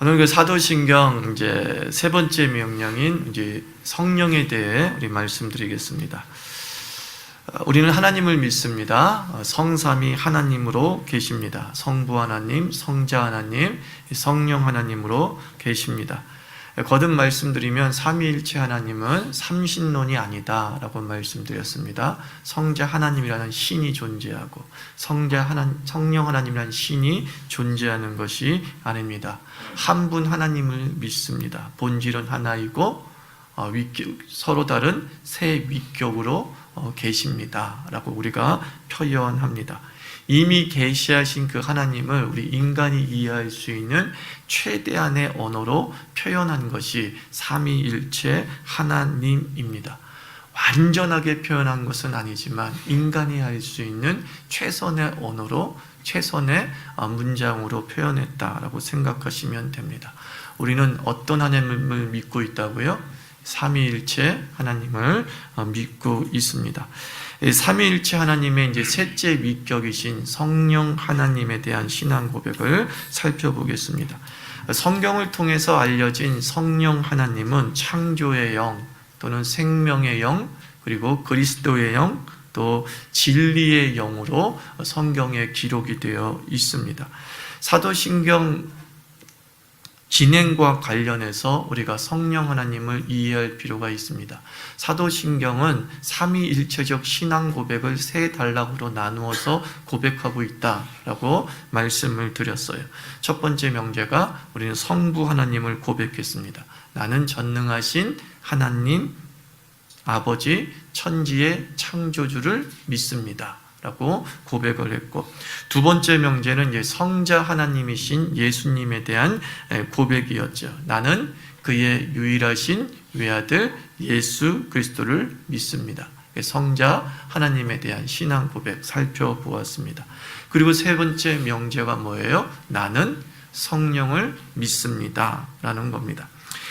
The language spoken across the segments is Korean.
오늘 그 사도신경 이제 세 번째 명령인 이제 성령에 대해 우리 말씀드리겠습니다. 우리는 하나님을 믿습니다. 성삼위 하나님으로 계십니다. 성부 하나님, 성자 하나님, 성령 하나님으로 계십니다. 거듭 말씀드리면 삼위일체 하나님은 삼신론이 아니다 라고 말씀드렸습니다. 성자 하나님이라는 신이 존재하고 성령 하나님이라는 신이 존재하는 것이 아닙니다. 한 분 하나님을 믿습니다. 본질은 하나이고 서로 다른 세 위격으로 계십니다 라고 우리가 표현합니다. 이미 계시하신 그 하나님을 우리 인간이 이해할 수 있는 최대한의 언어로 표현한 것이 삼위일체 하나님입니다. 완전하게 표현한 것은 아니지만 인간이 할 수 있는 최선의 언어로 최선의 문장으로 표현했다라고 생각하시면 됩니다. 우리는 어떤 하나님을 믿고 있다고요? 삼위일체 하나님을 믿고 있습니다. 삼위일체 하나님의 이제 셋째 위격이신 성령 하나님에 대한 신앙 고백을 살펴보겠습니다. 성경을 통해서 알려진 성령 하나님은 창조의 영 또는 생명의 영 그리고 그리스도의 영 또 진리의 영으로 성경에 기록이 되어 있습니다. 사도신경 진행과 관련해서 우리가 성령 하나님을 이해할 필요가 있습니다. 사도신경은 삼위일체적 신앙 고백을 세 단락으로 나누어서 고백하고 있다라고 말씀을 드렸어요. 첫 번째 명제가 우리는 성부 하나님을 고백했습니다. 나는 전능하신 하나님 아버지 천지의 창조주를 믿습니다 라고 고백을 했고, 두 번째 명제는 이제 성자 하나님이신 예수님에 대한 고백이었죠. 나는 그의 유일하신 외아들 예수 그리스도를 믿습니다. 성자 하나님에 대한 신앙 고백 살펴보았습니다. 그리고 세 번째 명제가 뭐예요? 나는 성령을 믿습니다 라는 겁니다.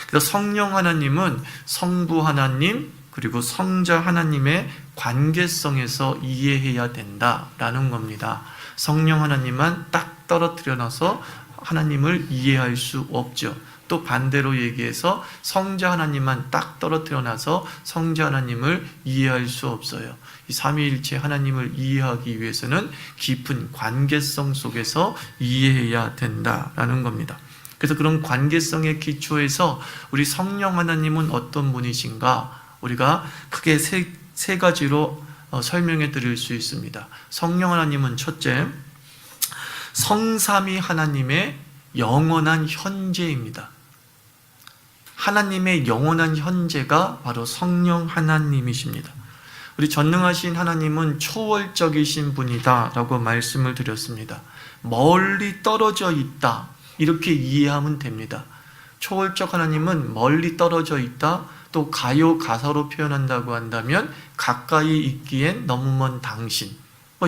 그래서 성령 하나님은 성부 하나님 그리고 성자 하나님의 관계성에서 이해해야 된다라는 겁니다. 성령 하나님만 딱 떨어뜨려 놔서 하나님을 이해할 수 없죠. 또 반대로 얘기해서 성자 하나님만 딱 떨어뜨려 놔서 성자 하나님을 이해할 수 없어요. 이 삼위일체 하나님을 이해하기 위해서는 깊은 관계성 속에서 이해해야 된다라는 겁니다. 그래서 그런 관계성의 기초에서 우리 성령 하나님은 어떤 분이신가? 우리가 크게 세 가지로 설명해 드릴 수 있습니다. 성령 하나님은 첫째, 성삼위 하나님의 영원한 현재입니다. 하나님의 영원한 현재가 바로 성령 하나님이십니다. 우리 전능하신 하나님은 초월적이신 분이다 라고 말씀을 드렸습니다. 멀리 떨어져 있다 이렇게 이해하면 됩니다. 초월적 하나님은 멀리 떨어져 있다, 또 가요가사로 표현한다고 한다면 가까이 있기엔 너무 먼 당신,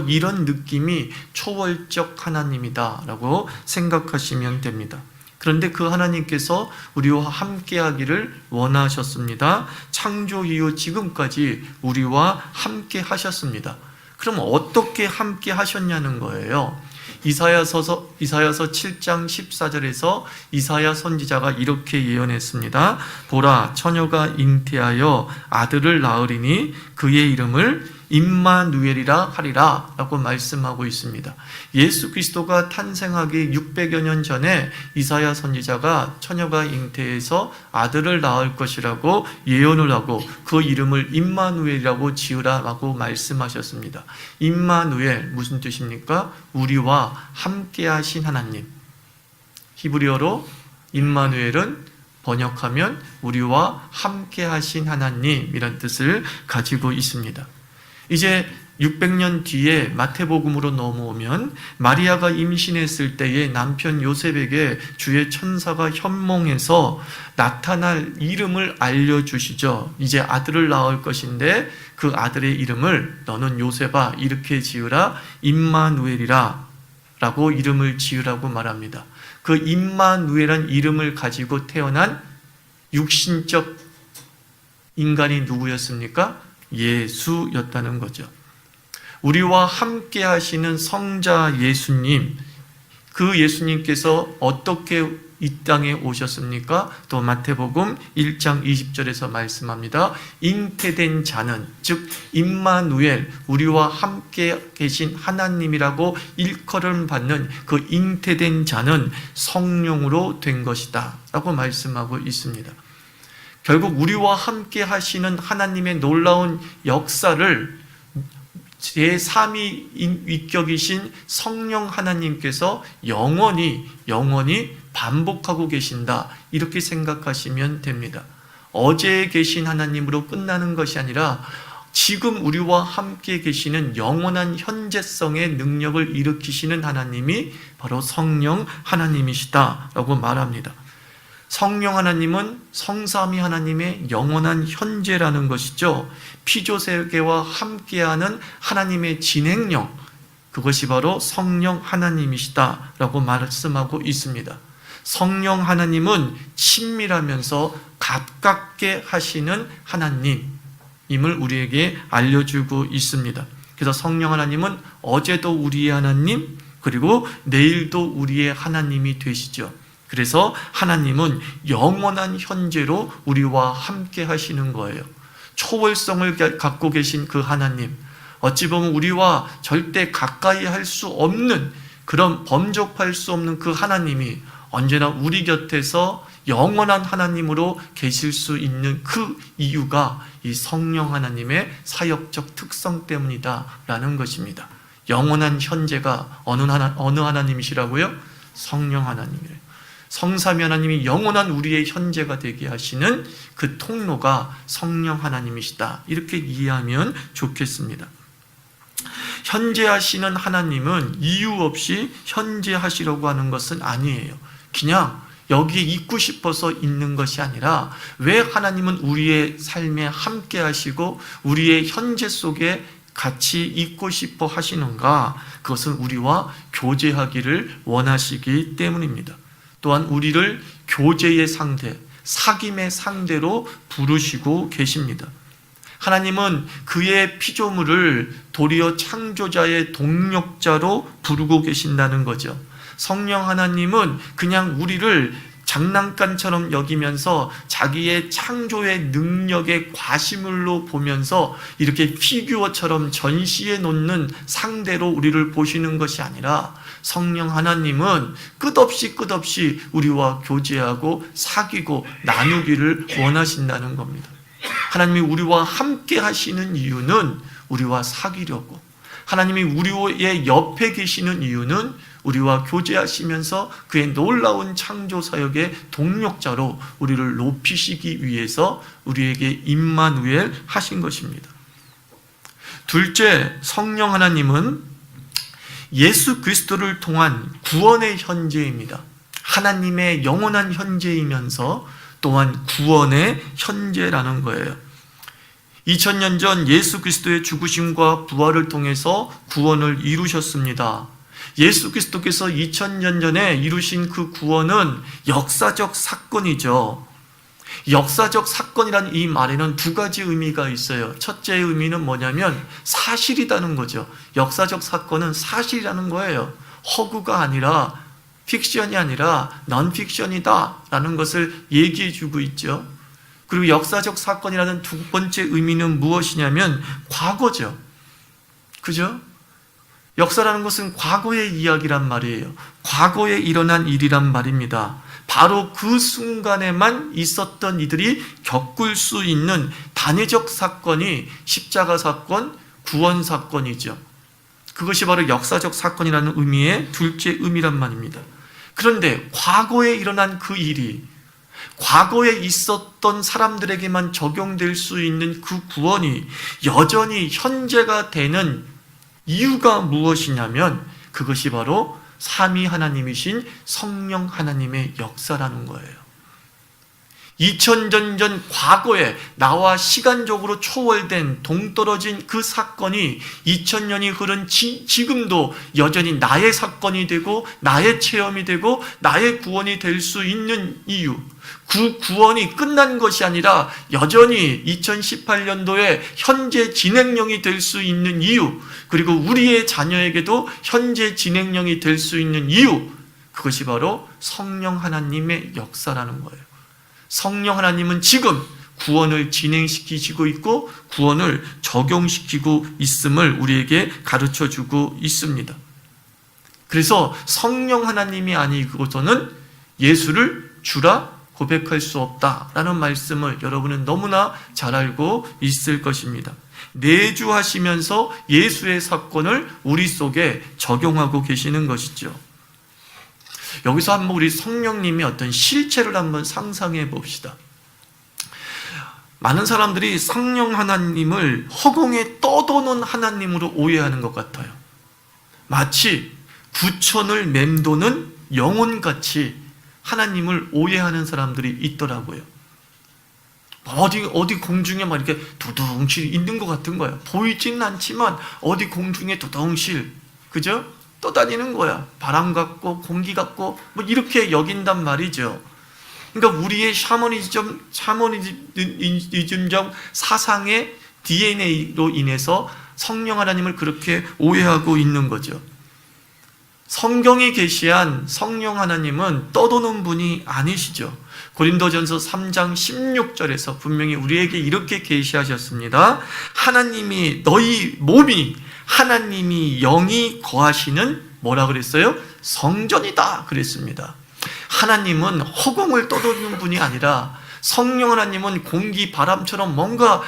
이런 느낌이 초월적 하나님이다 라고 생각하시면 됩니다. 그런데 그 하나님께서 우리와 함께 하기를 원하셨습니다. 창조 이후 지금까지 우리와 함께 하셨습니다. 그럼 어떻게 함께 하셨냐는 거예요. 이사야서 7장 14절에서 이사야 선지자가 이렇게 예언했습니다. 보라, 처녀가 잉태하여 아들을 낳으리니 그의 이름을 임마누엘이라 하리라 라고 말씀하고 있습니다. 예수 그리스도가 탄생하기 600여 년 전에 이사야 선지자가 처녀가 잉태해서 아들을 낳을 것이라고 예언을 하고 그 이름을 임마누엘이라고 지으라 라고 말씀하셨습니다. 임마누엘 무슨 뜻입니까? 우리와 함께 하신 하나님. 히브리어로 임마누엘은 번역하면 우리와 함께 하신 하나님이란 뜻을 가지고 있습니다. 이제 600년 뒤에 마태복음으로 넘어오면 마리아가 임신했을 때에 남편 요셉에게 주의 천사가 현몽해서 나타날 이름을 알려주시죠. 이제 아들을 낳을 것인데 그 아들의 이름을 너는 요셉아 이렇게 지으라, 임마누엘이라 라고 이름을 지으라고 말합니다. 그 임마누엘이라는 이름을 가지고 태어난 육신적 인간이 누구였습니까? 예수였다는 거죠. 우리와 함께 하시는 성자 예수님, 그 예수님께서 어떻게 이 땅에 오셨습니까? 또 마태복음 1장 20절에서 말씀합니다. 잉태된 자는, 즉 임마누엘, 우리와 함께 계신 하나님이라고 일컬음 받는 그 잉태된 자는 성령으로 된 것이다 라고 말씀하고 있습니다. 결국 우리와 함께 하시는 하나님의 놀라운 역사를 제3위 위격이신 성령 하나님께서 영원히 반복하고 계신다, 이렇게 생각하시면 됩니다. 어제에 계신 하나님으로 끝나는 것이 아니라 지금 우리와 함께 계시는 영원한 현재성의 능력을 일으키시는 하나님이 바로 성령 하나님이시다라고 말합니다. 성령 하나님은 성삼위 하나님의 영원한 현재라는 것이죠. 피조세계와 함께하는 하나님의 진행령, 그것이 바로 성령 하나님이시다라고 말씀하고 있습니다. 성령 하나님은 친밀하면서 가깝게 하시는 하나님임을 우리에게 알려주고 있습니다. 그래서 성령 하나님은 어제도 우리의 하나님, 그리고 내일도 우리의 하나님이 되시죠. 그래서 하나님은 영원한 현재로 우리와 함께 하시는 거예요. 초월성을 갖고 계신 그 하나님, 어찌 보면 우리와 절대 가까이 할 수 없는, 그런 범접할 수 없는 그 하나님이 언제나 우리 곁에서 영원한 하나님으로 계실 수 있는 그 이유가 이 성령 하나님의 사역적 특성 때문이다라는 것입니다. 영원한 현재가 어느 하나님이시라고요? 성령 하나님이래요. 성삼위 하나님이 영원한 우리의 현재가 되게 하시는 그 통로가 성령 하나님이시다, 이렇게 이해하면 좋겠습니다. 현재하시는 하나님은 이유 없이 현재하시려고 하는 것은 아니에요. 그냥 여기에 있고 싶어서 있는 것이 아니라, 왜 하나님은 우리의 삶에 함께 하시고 우리의 현재 속에 같이 있고 싶어 하시는가? 그것은 우리와 교제하기를 원하시기 때문입니다. 또한 우리를 교제의 상대, 사귐의 상대로 부르시고 계십니다. 하나님은 그의 피조물을 도리어 창조자의 동력자로 부르고 계신다는 거죠. 성령 하나님은 그냥 우리를 장난감처럼 여기면서 자기의 창조의 능력의 과시물로 보면서 이렇게 피규어처럼 전시해 놓는 상대로 우리를 보시는 것이 아니라, 성령 하나님은 끝없이 우리와 교제하고 사귀고 나누기를 원하신다는 겁니다. 하나님이 우리와 함께 하시는 이유는 우리와 사귀려고, 하나님이 우리의 옆에 계시는 이유는 우리와 교제하시면서 그의 놀라운 창조 사역의 동력자로 우리를 높이시기 위해서 우리에게 임마누엘 하신 것입니다. 둘째, 성령 하나님은 예수 그리스도를 통한 구원의 현재입니다. 하나님의 영원한 현재이면서 또한 구원의 현재라는 거예요. 2000년 전 예수 그리스도의 죽으심과 부활을 통해서 구원을 이루셨습니다. 예수 그리스도께서 2000년 전에 이루신 그 구원은 역사적 사건이죠. 역사적 사건이라는 이 말에는 두 가지 의미가 있어요. 첫째 의미는 뭐냐면 사실이라는 거죠. 역사적 사건은 사실이라는 거예요. 허구가 아니라, 픽션이 아니라 넌픽션이다 라는 것을 얘기해 주고 있죠. 그리고 역사적 사건이라는 두 번째 의미는 무엇이냐면 과거죠. 그죠? 역사라는 것은 과거의 이야기란 말이에요. 과거에 일어난 일이란 말입니다. 바로 그 순간에만 있었던 이들이 겪을 수 있는 단회적 사건이 십자가 사건, 구원 사건이죠. 그것이 바로 역사적 사건이라는 의미의 둘째 의미란 말입니다. 그런데 과거에 일어난 그 일이, 과거에 있었던 사람들에게만 적용될 수 있는 그 구원이 여전히 현재가 되는 이유가 무엇이냐면, 그것이 바로 삼위 하나님이신 성령 하나님의 역사라는 거예요. 2000년 전 과거에 나와 시간적으로 초월된 동떨어진 그 사건이 2000년이 흐른 지금도 여전히 나의 사건이 되고 나의 체험이 되고 나의 구원이 될 수 있는 이유, 그 구원이 끝난 것이 아니라 여전히 2018년도에 현재 진행령이 될 수 있는 이유, 그리고 우리의 자녀에게도 현재 진행령이 될 수 있는 이유, 그것이 바로 성령 하나님의 역사라는 거예요. 성령 하나님은 지금 구원을 진행시키시고 있고 구원을 적용시키고 있음을 우리에게 가르쳐주고 있습니다. 그래서 성령 하나님이 아니고서는 예수를 주라 고백할 수 없다라는 말씀을 여러분은 너무나 잘 알고 있을 것입니다. 내주하시면서 예수의 사건을 우리 속에 적용하고 계시는 것이죠. 여기서 한번 우리 성령님의 어떤 실체를 한번 상상해 봅시다. 많은 사람들이 성령 하나님을 허공에 떠도는 하나님으로 오해하는 것 같아요. 마치 부천을 맴도는 영혼같이 하나님을 오해하는 사람들이 있더라고요. 어디 공중에 막 이렇게 두둥실 있는 것 같은 거야. 보이지는 않지만 어디 공중에 두둥실, 그죠? 떠다니는 거야. 바람 같고 공기 같고 뭐 이렇게 여긴단 말이죠. 그러니까 우리의 샤머니즘적 사상의 DNA로 인해서 성령 하나님을 그렇게 오해하고 있는 거죠. 성경이 계시한 성령 하나님은 떠도는 분이 아니시죠. 고린도전서 3장 16절에서 분명히 우리에게 이렇게 계시하셨습니다. 하나님이 너희 몸이 하나님이 영이 거하시는 뭐라 그랬어요? 성전이다 그랬습니다. 하나님은 허공을 떠도는 분이 아니라 성령 하나님은 공기 바람처럼 뭔가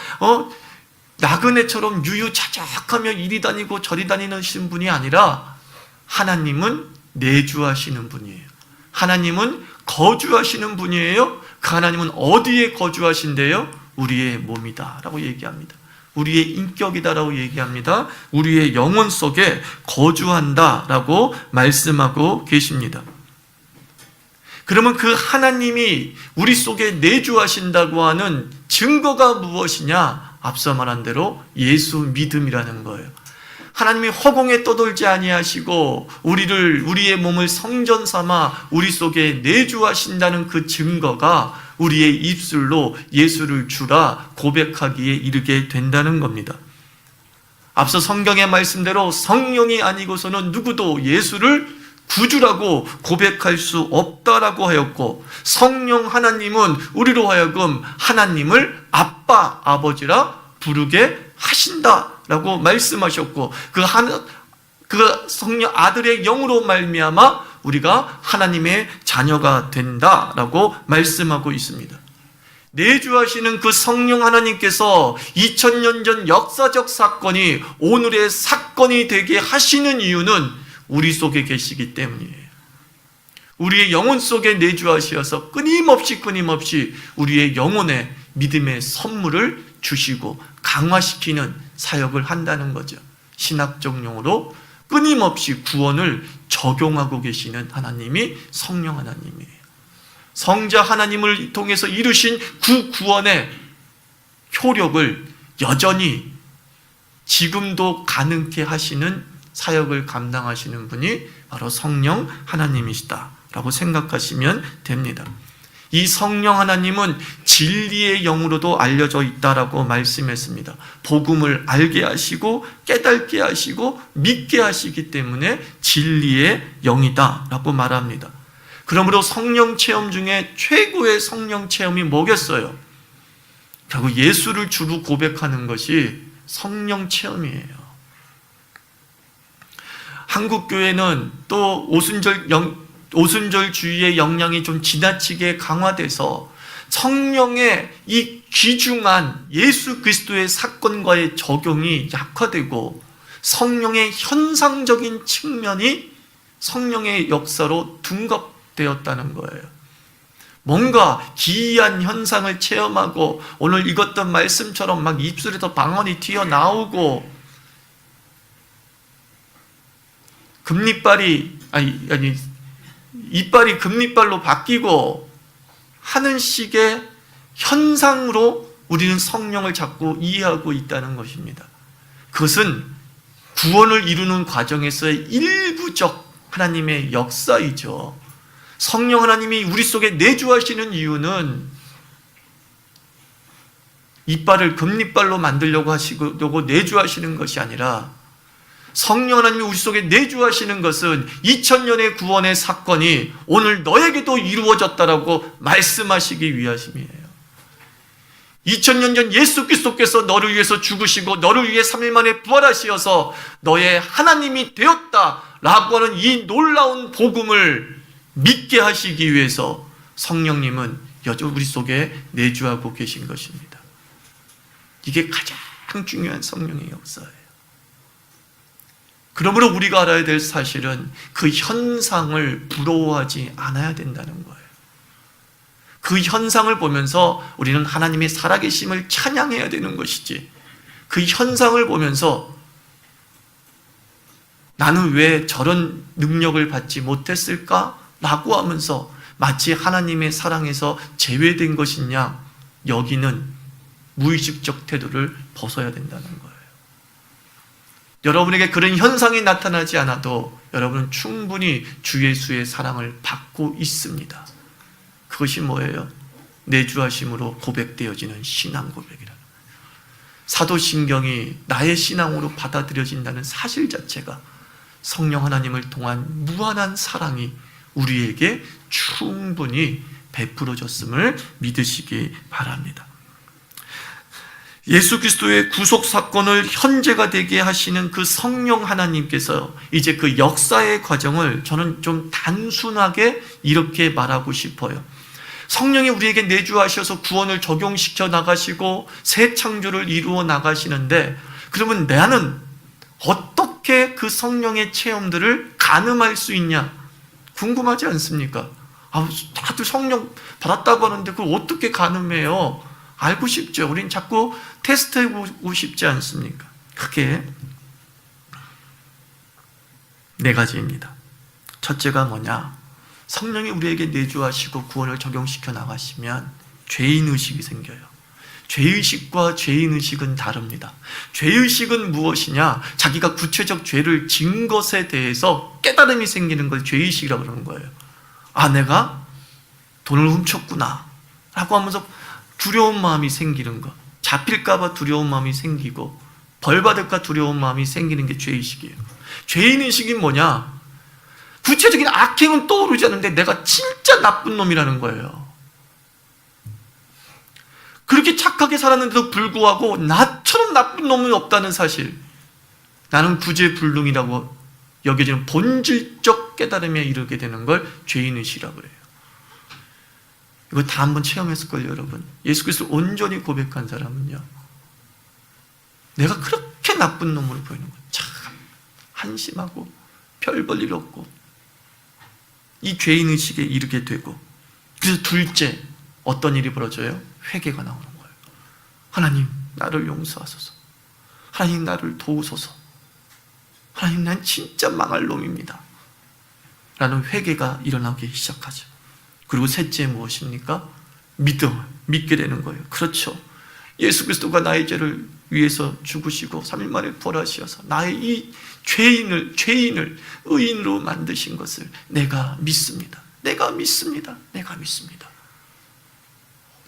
나그네처럼 유유자적하며 이리 다니고 저리 다니는 분이 아니라 하나님은 내주하시는 분이에요. 하나님은 거주하시는 분이에요. 그 하나님은 어디에 거주하신대요? 우리의 몸이다 라고 얘기합니다. 우리의 인격이다 라고 얘기합니다. 우리의 영혼 속에 거주한다 라고 말씀하고 계십니다. 그러면 그 하나님이 우리 속에 내주하신다고 하는 증거가 무엇이냐? 앞서 말한 대로 예수 믿음이라는 거예요. 하나님이 허공에 떠돌지 아니하시고 우리의 몸을 성전 삼아 우리 속에 내주하신다는 그 증거가 우리의 입술로 예수를 주라 고백하기에 이르게 된다는 겁니다. 앞서 성경의 말씀대로 성령이 아니고서는 누구도 예수를 구주라고 고백할 수 없다라고 하였고, 성령 하나님은 우리로 하여금 하나님을 아빠, 아버지라 부르게 하신다라고 말씀하셨고, 그 성령 아들의 영으로 말미암아 우리가 하나님의 자녀가 된다라고 말씀하고 있습니다. 내주하시는 그 성령 하나님께서 2000년 전 역사적 사건이 오늘의 사건이 되게 하시는 이유는 우리 속에 계시기 때문이에요. 우리의 영혼 속에 내주하시어서 끊임없이 우리의 영혼에 믿음의 선물을 주시고 강화시키는 사역을 한다는 거죠. 신학적 용어로 끊임없이 구원을 적용하고 계시는 하나님이 성령 하나님이에요. 성자 하나님을 통해서 이루신 그 구원의 효력을 여전히 지금도 가능케 하시는 사역을 감당하시는 분이 바로 성령 하나님이시다라고 생각하시면 됩니다. 이 성령 하나님은 진리의 영으로도 알려져 있다라고 말씀했습니다. 복음을 알게 하시고 깨닫게 하시고 믿게 하시기 때문에 진리의 영이다라고 말합니다. 그러므로 성령 체험 중에 최고의 성령 체험이 뭐겠어요? 결국 예수를 주로 고백하는 것이 성령 체험이에요. 한국 교회는 또 오순절주의의 영향이 좀 지나치게 강화돼서 성령의 이 귀중한 예수 그리스도의 사건과의 적용이 약화되고 성령의 현상적인 측면이 성령의 역사로 둔갑되었다는 거예요. 뭔가 기이한 현상을 체험하고 오늘 읽었던 말씀처럼 막 입술에서 방언이 튀어나오고 이빨이 금리빨로 바뀌고 하는 식의 현상으로 우리는 성령을 자꾸 이해하고 있다는 것입니다. 그것은 구원을 이루는 과정에서의 일부적 하나님의 역사이죠. 성령 하나님이 우리 속에 내주하시는 이유는 이빨을 금리빨로 만들려고 내주하시는 것이 아니라 성령 하나님이 우리 속에 내주하시는 것은 2000년의 구원의 사건이 오늘 너에게도 이루어졌다라고 말씀하시기 위하심이에요. 2000년 전 예수 그리스도께서 너를 위해서 죽으시고 너를 위해 3일 만에 부활하시어서 너의 하나님이 되었다라고 하는 이 놀라운 복음을 믿게 하시기 위해서 성령님은 여전히 우리 속에 내주하고 계신 것입니다. 이게 가장 중요한 성령의 역사예요. 그러므로 우리가 알아야 될 사실은 그 현상을 부러워하지 않아야 된다는 거예요. 그 현상을 보면서 우리는 하나님의 살아계심을 찬양해야 되는 것이지, 그 현상을 보면서 나는 왜 저런 능력을 받지 못했을까? 라고 하면서 마치 하나님의 사랑에서 제외된 것이냐 여기는 무의식적 태도를 벗어야 된다는 거예요. 여러분에게 그런 현상이 나타나지 않아도 여러분은 충분히 주 예수의 사랑을 받고 있습니다. 그것이 뭐예요? 내주하심으로 고백되어지는 신앙 고백이라는 거예요. 사도신경이 나의 신앙으로 받아들여진다는 사실 자체가 성령 하나님을 통한 무한한 사랑이 우리에게 충분히 베풀어졌음을 믿으시기 바랍니다. 예수 그리스도의 구속 사건을 현재가 되게 하시는 그 성령 하나님께서 이제 그 역사의 과정을 저는 좀 단순하게 이렇게 말하고 싶어요. 성령이 우리에게 내주하셔서 구원을 적용시켜 나가시고 새 창조를 이루어 나가시는데, 그러면 나는 어떻게 그 성령의 체험들을 가늠할 수 있냐? 궁금하지 않습니까? 다들 성령 받았다고 하는데 그걸 어떻게 가늠해요? 알고 싶죠. 우린 자꾸 테스트해보고 싶지 않습니까? 크게 네 가지입니다. 첫째가 뭐냐? 성령이 우리에게 내주하시고 구원을 적용시켜 나가시면 죄인의식이 생겨요. 죄의식과 죄인의식은 다릅니다. 죄의식은 무엇이냐? 자기가 구체적 죄를 진 것에 대해서 깨달음이 생기는 걸 죄의식이라고 그러는 거예요. 내가 돈을 훔쳤구나 라고 하면서 두려운 마음이 생기는 것, 잡힐까봐 두려운 마음이 생기고 벌받을까 두려운 마음이 생기는 게 죄의식이에요. 죄인의식이 뭐냐? 구체적인 악행은 떠오르지 않는데 내가 진짜 나쁜 놈이라는 거예요. 그렇게 착하게 살았는데도 불구하고 나처럼 나쁜 놈은 없다는 사실, 나는 구제불능이라고 여겨지는 본질적 깨달음에 이르게 되는 걸 죄인의식이라고 해요. 이거 다 한번 체험했을걸요, 여러분. 예수 그리스도를 온전히 고백한 사람은요, 내가 그렇게 나쁜 놈으로 보이는 거예요. 참 한심하고 별 볼 일 없고, 이 죄인의식에 이르게 되고, 그래서 둘째 어떤 일이 벌어져요? 회개가 나오는 거예요. 하나님 나를 용서하소서, 하나님 나를 도우소서, 하나님 난 진짜 망할 놈입니다 라는 회개가 일어나기 시작하죠. 그리고 셋째 무엇입니까? 믿게 되는 거예요. 그렇죠, 예수 그리스도가 나의 죄를 위해서 죽으시고 3일 만에 부활하셔서 나의 이 죄인을 의인으로 만드신 것을 내가 믿습니다. 내가 믿습니다.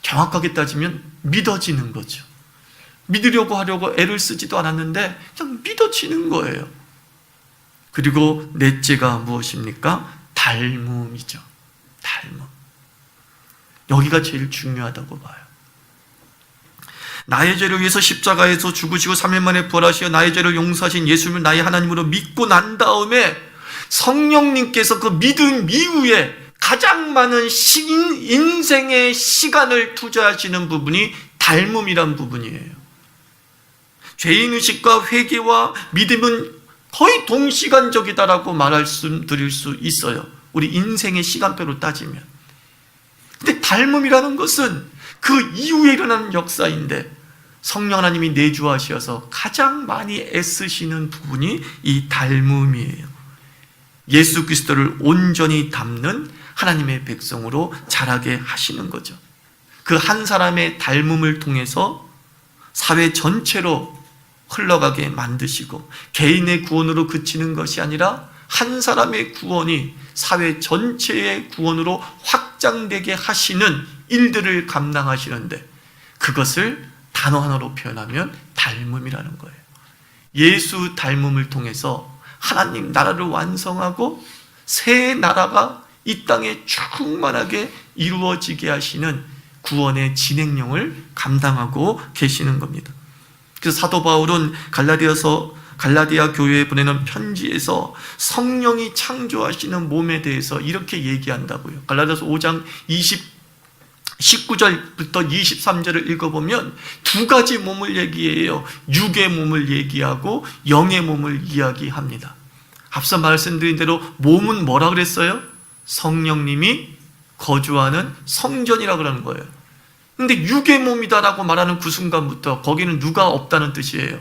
정확하게 따지면 믿어지는 거죠. 믿으려고 하려고 애를 쓰지도 않았는데 그냥 믿어지는 거예요. 그리고 넷째가 무엇입니까? 닮음이죠. 닮음. 여기가 제일 중요하다고 봐요. 나의 죄를 위해서 십자가에서 죽으시고 3일 만에 부활하시어 나의 죄를 용서하신 예수님을 나의 하나님으로 믿고 난 다음에 성령님께서 그 믿음 이후에 가장 많은 인생의 시간을 투자하시는 부분이 닮음이란 부분이에요. 죄인의식과 회개와 믿음은 거의 동시간적이다라고 말씀드릴 수 있어요. 우리 인생의 시간표로 따지면. 근데 닮음이라는 것은 그 이후에 일어나는 역사인데, 성령 하나님이 내주하셔서 가장 많이 애쓰시는 부분이 이 닮음이에요. 예수 그리스도를 온전히 닮는 하나님의 백성으로 자라게 하시는 거죠. 그 한 사람의 닮음을 통해서 사회 전체로 흘러가게 만드시고, 개인의 구원으로 그치는 것이 아니라 한 사람의 구원이 사회 전체의 구원으로 확장되게 하시는 일들을 감당하시는데, 그것을 단어 하나로 표현하면 닮음이라는 거예요. 예수 닮음을 통해서 하나님 나라를 완성하고 새 나라가 이 땅에 충만하게 이루어지게 하시는 구원의 진행령을 감당하고 계시는 겁니다. 그래서 사도 바울은 갈라디아 교회에 보내는 편지에서 성령이 창조하시는 몸에 대해서 이렇게 얘기한다고요. 갈라디아서 5장 19절부터 23절을 읽어보면 두 가지 몸을 얘기해요. 육의 몸을 얘기하고 영의 몸을 이야기합니다. 앞서 말씀드린 대로 몸은 뭐라 그랬어요? 성령님이 거주하는 성전이라고 그러는 거예요. 근데 육의 몸이다라고 말하는 그 순간부터 거기는 누가 없다는 뜻이에요.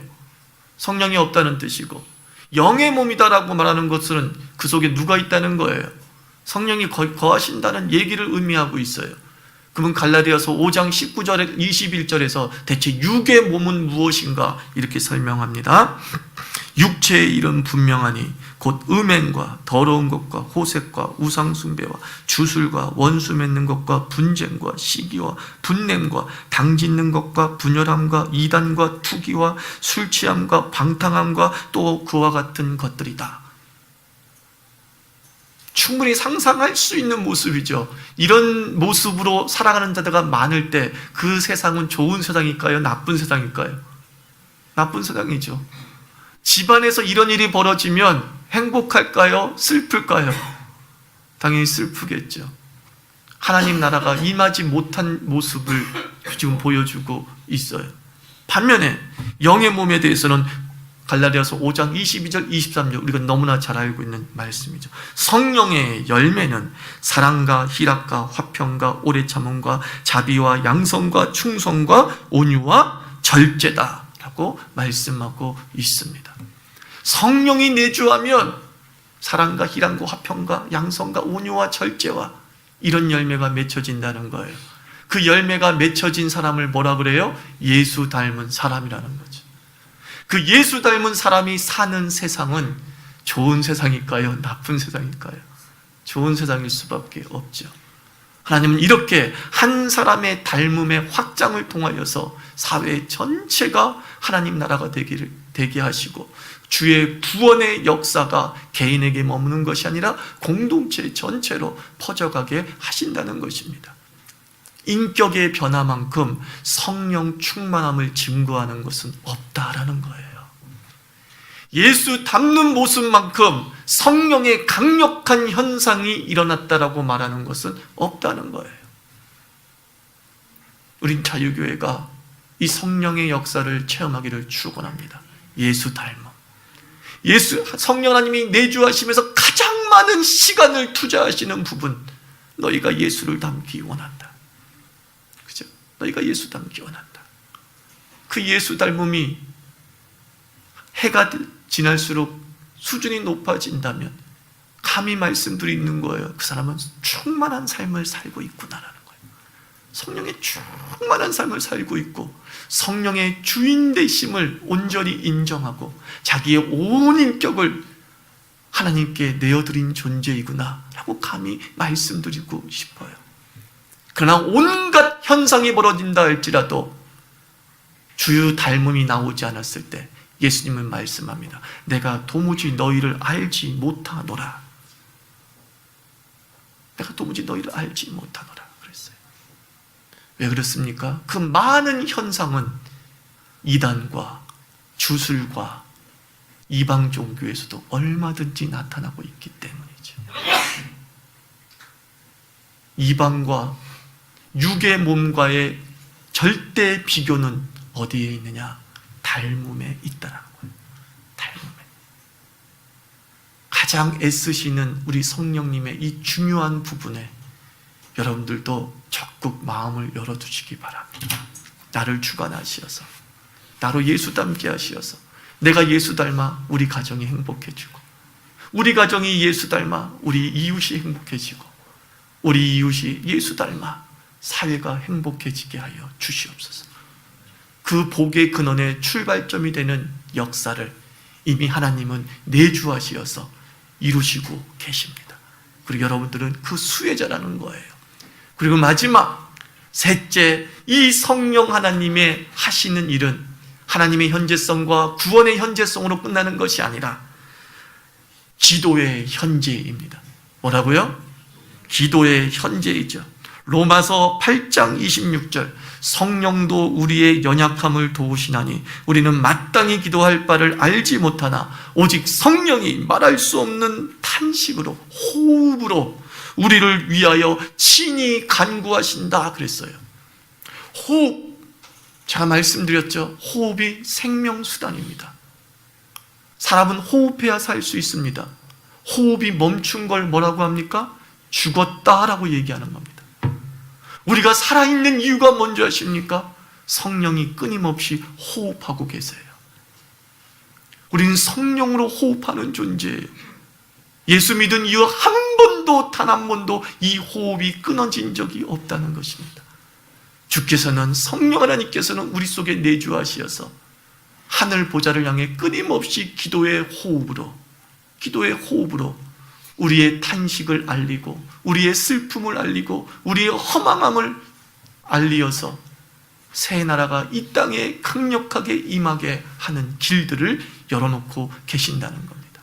성령이 없다는 뜻이고, 영의 몸이다라고 말하는 것은 그 속에 누가 있다는 거예요. 성령이 거하신다는 얘기를 의미하고 있어요. 그러면 갈라디아서 5장 19절에 21절에서 대체 육의 몸은 무엇인가 이렇게 설명합니다. 육체의 일은 분명하니 곧 음행과 더러운 것과 호색과 우상숭배와 주술과 원수 맺는 것과 분쟁과 시기와 분냄과 당짓는 것과 분열함과 이단과 투기와 술취함과 방탕함과 또 그와 같은 것들이다. 충분히 상상할 수 있는 모습이죠. 이런 모습으로 살아가는 자들가 많을 때 그 세상은 좋은 세상일까요? 나쁜 세상일까요? 나쁜 세상이죠. 집안에서 이런 일이 벌어지면 행복할까요? 슬플까요? 당연히 슬프겠죠. 하나님 나라가 임하지 못한 모습을 지금 보여주고 있어요. 반면에 영의 몸에 대해서는 갈라디아서 5장 22절 23절 우리가 너무나 잘 알고 있는 말씀이죠. 성령의 열매는 사랑과 희락과 화평과 오래 참음과 자비와 양성과 충성과 온유와 절제다라고 말씀하고 있습니다. 성령이 내주하면 사랑과 희락과 화평과 양성과 온유와 절제와 이런 열매가 맺혀진다는 거예요. 그 열매가 맺혀진 사람을 뭐라 그래요? 예수 닮은 사람이라는 거죠. 그 예수 닮은 사람이 사는 세상은 좋은 세상일까요? 나쁜 세상일까요? 좋은 세상일 수밖에 없죠. 하나님은 이렇게 한 사람의 닮음의 확장을 통하여서 사회 전체가 하나님 나라가 되게 하시고 주의 구원의 역사가 개인에게 머무는 것이 아니라 공동체 전체로 퍼져가게 하신다는 것입니다. 인격의 변화만큼 성령 충만함을 증거하는 것은 없다라는 거예요. 예수 닮는 모습만큼 성령의 강력한 현상이 일어났다라고 말하는 것은 없다는 거예요. 우린 자유교회가 이 성령의 역사를 체험하기를 축원합니다. 예수 닮음. 성령 하나님이 내주하시면서 가장 많은 시간을 투자하시는 부분, 너희가 예수를 닮기 원한다. 그죠? 너희가 예수 닮기 원한다. 그 예수 닮음이 해가 지날수록 수준이 높아진다면 감히 말씀드리는 거예요. 그 사람은 충만한 삶을 살고 있구나라는 거예요. 성령의 충만한 삶을 살고 있고 성령의 주인 되심을 온전히 인정하고 자기의 온 인격을 하나님께 내어드린 존재이구나 라고 감히 말씀드리고 싶어요. 그러나 온갖 현상이 벌어진다 할지라도 주의 닮음이 나오지 않았을 때 예수님은 말씀합니다. 내가 도무지 너희를 알지 못하노라. 내가 도무지 너희를 알지 못하노라 그랬어요. 왜 그렇습니까? 그 많은 현상은 이단과 주술과 이방 종교에서도 얼마든지 나타나고 있기 때문이죠. 이방과 육의 몸과의 절대 비교는 어디에 있느냐? 닮음에 있다라는 거예요. 닮음에. 가장 애쓰시는 우리 성령님의 이 중요한 부분에 여러분들도 적극 마음을 열어두시기 바랍니다. 나를 주관하시어서, 나로 예수 닮게 하시어서, 내가 예수 닮아 우리 가정이 행복해지고, 우리 가정이 예수 닮아 우리 이웃이 행복해지고, 우리 이웃이 예수 닮아 사회가 행복해지게 하여 주시옵소서. 그 복의 근원의 출발점이 되는 역사를 이미 하나님은 내주하시어서 이루시고 계십니다. 그리고 여러분들은 그 수혜자라는 거예요. 그리고 마지막 셋째, 이 성령 하나님의 하시는 일은 하나님의 현재성과 구원의 현재성으로 끝나는 것이 아니라 기도의 현재입니다. 뭐라고요? 기도의 현재이죠. 로마서 8장 26절, 성령도 우리의 연약함을 도우시나니 우리는 마땅히 기도할 바를 알지 못하나 오직 성령이 말할 수 없는 탄식으로, 호흡으로 우리를 위하여 친히 간구하신다 그랬어요. 호흡, 제가 말씀드렸죠. 호흡이 생명수단입니다. 사람은 호흡해야 살 수 있습니다. 호흡이 멈춘 걸 뭐라고 합니까? 죽었다라고 얘기하는 겁니다. 우리가 살아있는 이유가 뭔지 아십니까? 성령이 끊임없이 호흡하고 계세요. 우리는 성령으로 호흡하는 존재예요. 예수 믿은 이후 한 번도, 단 한 번도 이 호흡이 끊어진 적이 없다는 것입니다. 주께서는, 성령 하나님께서는 우리 속에 내주하시어서 하늘 보좌를 향해 끊임없이 기도의 호흡으로 우리의 탄식을 알리고, 우리의 슬픔을 알리고, 우리의 허망함을 알리어서 새 나라가 이 땅에 강력하게 임하게 하는 길들을 열어놓고 계신다는 겁니다.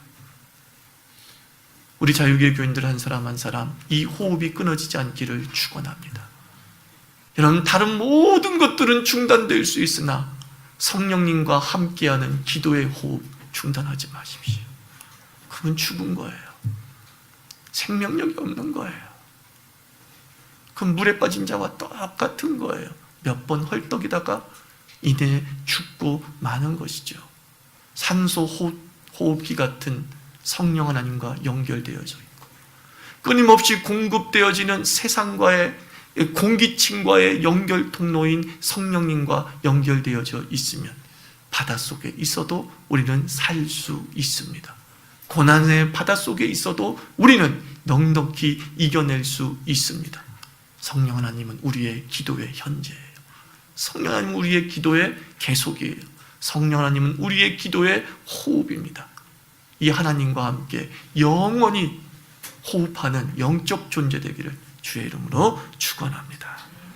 우리 자유교회 교인들 한 사람 한 사람 이 호흡이 끊어지지 않기를 축원합니다. 여러분, 다른 모든 것들은 중단될 수 있으나 성령님과 함께하는 기도의 호흡 중단하지 마십시오. 그건 죽은 거예요. 생명력이 없는 거예요. 그건 물에 빠진 자와 똑같은 거예요. 몇 번 헐떡이다가 이내 죽고 마는 것이죠. 산소 호흡기 같은 성령 하나님과 연결되어져 있고, 끊임없이 공급되어지는 세상과의 공기층과의 연결 통로인 성령님과 연결되어져 있으면 바닷속에 있어도 우리는 살 수 있습니다. 고난의 바닷속에 있어도 우리는 넉넉히 이겨낼 수 있습니다. 성령 하나님은 우리의 기도의 현재예요. 성령 하나님은 우리의 기도의 계속이에요. 성령 하나님은 우리의 기도의 호흡입니다. 이 하나님과 함께 영원히 호흡하는 영적 존재 되기를 주의 이름으로 축원합니다.